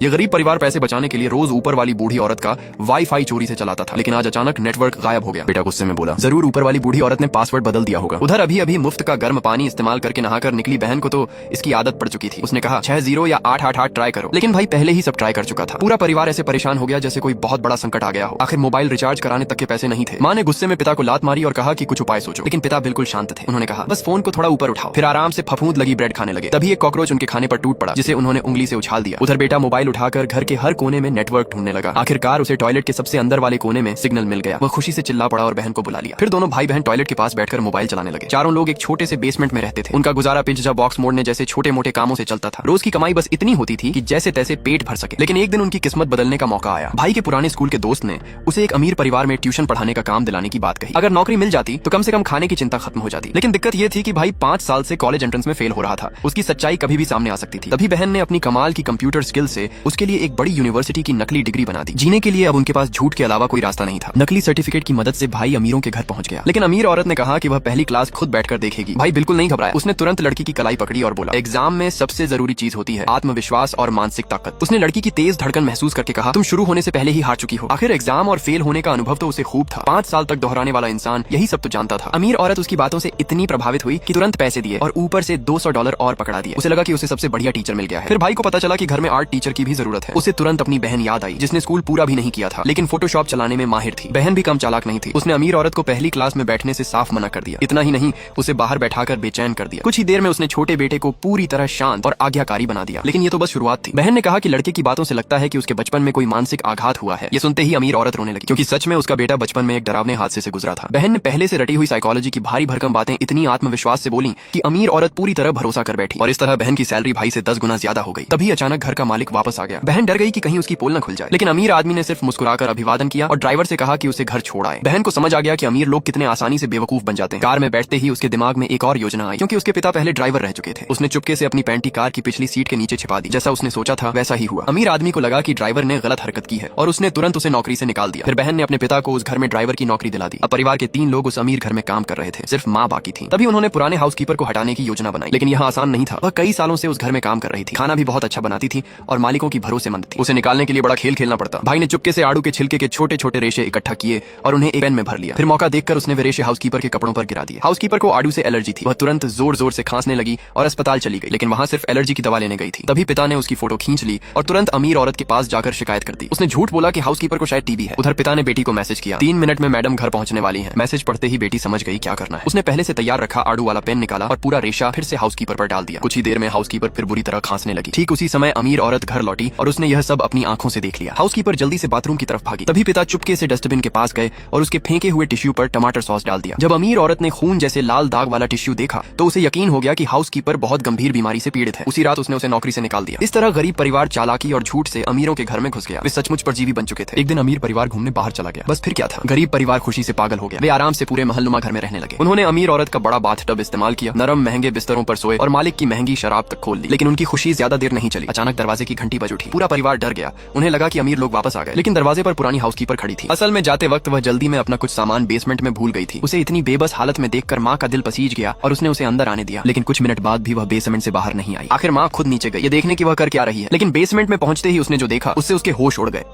ये गरीब परिवार पैसे बचाने के लिए रोज ऊपर वाली बूढ़ी औरत का वाईफाई चोरी से चलाता था, लेकिन आज अचानक नेटवर्क गायब हो गया। बेटा गुस्से में बोला, जरूर ऊपर वाली बूढ़ी औरत ने पासवर्ड बदल दिया होगा। उधर अभी अभी मुफ्त का गर्म पानी इस्तेमाल करके नहाकर निकली बहन को तो इसकी आदत पड़ चुकी थी। उसने कहा 60 या 888 ट्राई करो, लेकिन भाई पहले ही सब ट्राई कर चुका था। पूरा परिवार ऐसे परेशान हो गया जैसे कोई बहुत बड़ा संकट आ गया हो। आखिर मोबाइल रिचार्ज कराने तक के पैसे नहीं थे। माँ ने गुस्से में पिता को लात मारी और कहा कि कुछ उपाय सोचो, लेकिन पिता बिल्कुल शांत थे। उन्होंने कहा बस फोन को थोड़ा ऊपर उठाओ। फिर आराम से फफूंद लगी ब्रेड खाने लगे। तभी एक कॉकरोच उनके खाने पर टूट पड़ा, जिसे उन्होंने उंगली से उछाल दिया। उधर बेटा मोबाइल उठाकर घर के हर कोने में नेटवर्क ढूंढने लगा। आखिरकार उसे टॉयलेट के सबसे अंदर वाले कोने में सिग्नल मिल गया। वह खुशी से चिल्ला पड़ा और बहन को बुला लिया। फिर दोनों भाई बहन टॉयलेट के पास बैठकर मोबाइल चलाने लगे। चारों लोग एक छोटे से बेसमेंट में रहते थे। उनका गुजारा पिज्जा बॉक्स मोड़ने जैसे छोटे मोटे कामों से चलता था। रोज की कमाई बस इतनी होती थी कि जैसे तैसे पेट भर सके। लेकिन एक दिन उनकी किस्मत बदलने का मौका आया। भाई के पुराने स्कूल के दोस्त ने उसे एक अमीर परिवार में ट्यूशन पढ़ाने का काम दिलाने की बात कही। अगर नौकरी मिल जाती तो कम से कम खाने की चिंता खत्म हो जाती। लेकिन दिक्कत यह थी कि भाई 5 साल से कॉलेज एंट्रेंस में फेल हो रहा था। उसकी सच्चाई कभी भी सामने आ सकती थी। तभी बहन ने अपनी कमाल की कंप्यूटर स्किल से उसके लिए एक बड़ी यूनिवर्सिटी की नकली डिग्री बना दी। जीने के लिए अब उनके पास झूठ के अलावा कोई रास्ता नहीं था। नकली सर्टिफिकेट की मदद से भाई अमीरों के घर पहुंच गया। लेकिन अमीर औरत ने कहा कि वह पहली क्लास खुद बैठकर देखेगी। भाई बिल्कुल नहीं घबराया। उसने तुरंत लड़की की कलाई पकड़ी और बोला, एग्जाम में सबसे जरूरी चीज होती है आत्मविश्वास और मानसिक ताकत। उसने लड़की की तेज धड़कन महसूस करके कहा, तुम शुरू होने से पहले ही हार चुकी हो। आखिर एग्जाम और फेल होने का अनुभव तो उसे खूब था। 5 साल तक दोहराने वाला इंसान यही सब तो जानता था। अमीर औरत उसकी बातों से इतनी प्रभावित हुई कि तुरंत पैसे दिए और ऊपर से $200 और पकड़ा दिए। उसे लगा कि उसे सबसे बढ़िया टीचर मिल गया है। फिर भाई को पता चला कि घर में आर्ट टीचर की भी जरूरत है। उसे तुरंत अपनी बहन याद आई, जिसने स्कूल पूरा भी नहीं किया था, लेकिन फोटोशॉप चलाने में माहिर थी। बहन भी कम चालाक नहीं थी। उसने अमीर औरत को पहली क्लास में बैठने से साफ मना कर दिया। इतना ही नहीं, उसे बाहर बैठाकर बेचैन कर दिया। कुछ ही देर में उसने छोटे बेटे को पूरी तरह शांत और आज्ञाकारी बना दिया। लेकिन ये तो बस शुरुआत थी। बहन ने कहा कि लड़के की बातों से लगता है कि उसके बचपन में कोई मानसिक आघात हुआ है। ये सुनते ही अमीर औरत रोने लगी, क्योंकि सच में उसका बेटा बचपन में एक डरावने हादसे से गुजरा था। बहन ने पहले से रटी हुई साइकोलॉजी की भारी भरकम बातें इतनी आत्मविश्वास से बोली कि अमीर औरत पूरी तरह भरोसा कर बैठी। और इस तरह बहन की सैलरी भाई से 10 गुना ज्यादा हो गई। तभी अचानक घर का मालिक वापस आ गया। बहन डर गई कि कहीं उसकी पोल न खुल जाए, लेकिन अमीर आदमी ने सिर्फ मुस्कुराकर अभिवादन किया और ड्राइवर से कहा कि उसे घर छोड़ आए। बहन को समझ आ गया कि अमीर लोग कितने आसानी से बेवकूफ बन जाते हैं। कार में बैठते ही उसके दिमाग में एक और योजना आई, क्योंकि उसके पिता पहले ड्राइवर रह चुके थे। उसने चुपके से अपनी पैंटी कार की पिछली सीट के नीचे छिपा दी। जैसा उसने सोचा था वैसा ही हुआ। अमीर आदमी को लगा कि ड्राइवर ने गलत हरकत की है और उसने तुरंत उसे नौकरी से निकाल दिया। फिर बहन ने अपने पिता को उस घर में ड्राइवर की नौकरी दिला दी। अब परिवार के 3 लोग उस अमीर घर में काम कर रहे थे, सिर्फ माँ बाकी थी। तभी उन्होंने पुराने हाउसकीपर को हटाने की योजना बनाई, लेकिन यह आसान नहीं था। वह कई सालों से उस घर में काम कर रही थी, खाना भी बहुत अच्छा बनाती थी और मालिकों की भरोसेमंद थी। उसे निकालने के लिए बड़ा खेल खेलना पड़ता। भाई ने चुपके से आड़ू के छिलके के छोटे छोटे रेशे इकट्ठा किए और उन्हें एक पेन में भर लिया। फिर मौका देखकर उसने वे रेशे हाउसकीपर के कपड़ों पर गिरा दिए। हाउसकीपर को आड़ू से एलर्जी थी। वह तुरंत जोर जोर से खांसने लगी और अस्पताल चली गई, लेकिन वहां सिर्फ एलर्जी की दवा लेने गई थी। तभी पिता ने उसकी फोटो खींच ली और तुरंत अमीर औरत के पास जाकर शिकायत कर दी। उसने झूठ बोला कि हाउसकीपर को शायद टीबी है। उधर पिता ने बेटी को मैसेज किया, 3 मिनट में मैडम घर पहुंचने वाली है। मैसेज पढ़ते ही बेटी समझ गई क्या करना है। उसने पहले से तैयार रखा आड़ू वाला पेन निकाला और पूरा रेशा फिर से हाउसकीपर पर डाल दिया। कुछ ही देर में हाउसकीपर फिर बुरी तरह खांसने लगी। ठीक उसी समय अमीर औरत घर लौटी और उसने यह सब अपनी आंखों से देख लिया। हाउसकीपर जल्दी से बाथरूम की तरफ भागी। तभी पिता चुपके से डस्टबिन के पास गए और उसके फेंके हुए टिश्यू पर टमाटर सॉस डाल दिया। जब अमीर औरत ने खून जैसे लाल दाग वाला टिश्यू देखा तो उसे यकीन हो गया कि हाउसकीपर बहुत गंभीर बीमारी से पीड़ित है। उसी रात उसने उसे नौकरी से निकाल दिया। इस तरह गरीब परिवार चालाकी और झूठ से अमीरों के घर में घुस गया। वे सचमुच परजीवी बन चुके थे। एक दिन अमीर परिवार घूमने बाहर चला गया। बस फिर क्या था, गरीब परिवार खुशी से पागल हो गया। वे आराम से पूरे महलनुमा घर में रहने लगे। उन्होंने अमीर औरत का बड़ा बाथटब इस्तेमाल किया, नरम महंगे बिस्तरों पर सोए और मालिक की महंगी शराब तक खोल ली। लेकिन उनकी खुशी ज्यादा देर नहीं चली। अचानक दरवाजे की घंटी बज उठी। पूरा परिवार डर गया। उन्हें लगा कि अमीर लोग वापस आ गए, लेकिन दरवाजे पर पुरानी हाउसकीपर खड़ी थी। असल में जाते वक्त वह जल्दी में अपना कुछ सामान बेसमेंट में भूल गई थी। उसे इतनी बेबस हालत में देखकर माँ का दिल पसीज गया और उसने उसे अंदर आने दिया। लेकिन कुछ मिनट बाद भी वह बेसमेंट से बाहर नहीं आई। आखिर माँ खुद नीचे गई, ये देखने की वह कर क्या रही है। लेकिन बेसमेंट में पहुंचते ही उसने जो देखा उससे उसके होश उड़ गए।